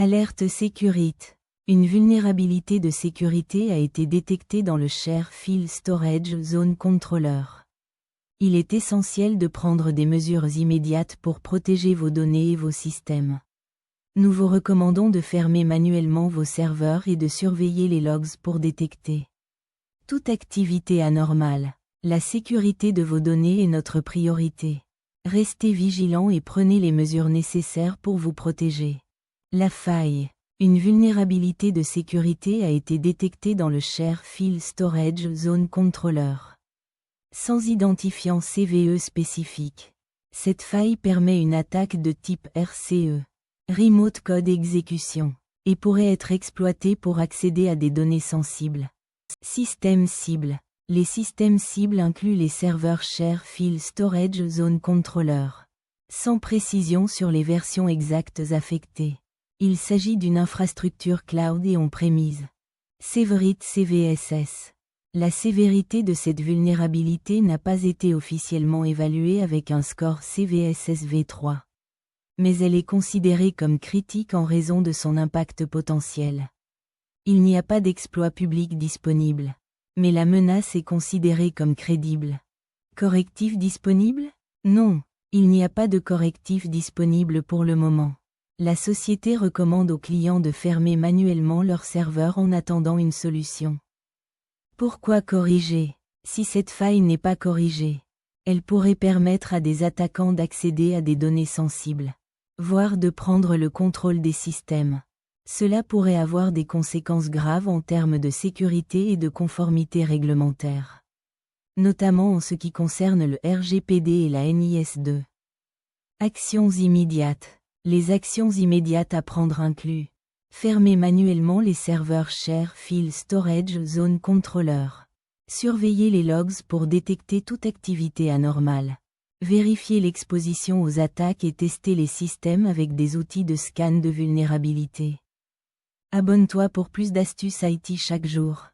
Alerte Security. Une vulnérabilité de sécurité a été détectée dans le Share File Storage Zone Controller. Il est essentiel de prendre des mesures immédiates pour protéger vos données et vos systèmes. Nous vous recommandons de fermer manuellement vos serveurs et de surveiller les logs pour détecter toute activité anormale. La sécurité de vos données est notre priorité. Restez vigilants et prenez les mesures nécessaires pour vous protéger. La faille. Une vulnérabilité de sécurité a été détectée dans le Share File Storage Zone Controller. Sans identifiant CVE spécifique. Cette faille permet une attaque de type RCE, Remote Code Execution, et pourrait être exploitée pour accéder à des données sensibles. Système cible. Les systèmes cibles incluent les serveurs Share File Storage Zone Controller. Sans précision sur les versions exactes affectées. Il s'agit d'une infrastructure cloud et on-premise. Severity CVSS. La sévérité de cette vulnérabilité n'a pas été officiellement évaluée avec un score CVSS V3. Mais elle est considérée comme critique en raison de son impact potentiel. Il n'y a pas d'exploit public disponible. Mais la menace est considérée comme crédible. Correctif disponible? Non, il n'y a pas de correctif disponible pour le moment. La société recommande aux clients de fermer manuellement leur serveur en attendant une solution. Pourquoi corriger? Si cette faille n'est pas corrigée, elle pourrait permettre à des attaquants d'accéder à des données sensibles, voire de prendre le contrôle des systèmes. Cela pourrait avoir des conséquences graves en termes de sécurité et de conformité réglementaire. Notamment en ce qui concerne le RGPD et la NIS2. Actions immédiates. Les actions immédiates à prendre incluent fermer manuellement les serveurs Share File Storage Zone Controller. Surveiller les logs pour détecter toute activité anormale. Vérifier l'exposition aux attaques et tester les systèmes avec des outils de scan de vulnérabilité. Abonne-toi pour plus d'astuces IT chaque jour.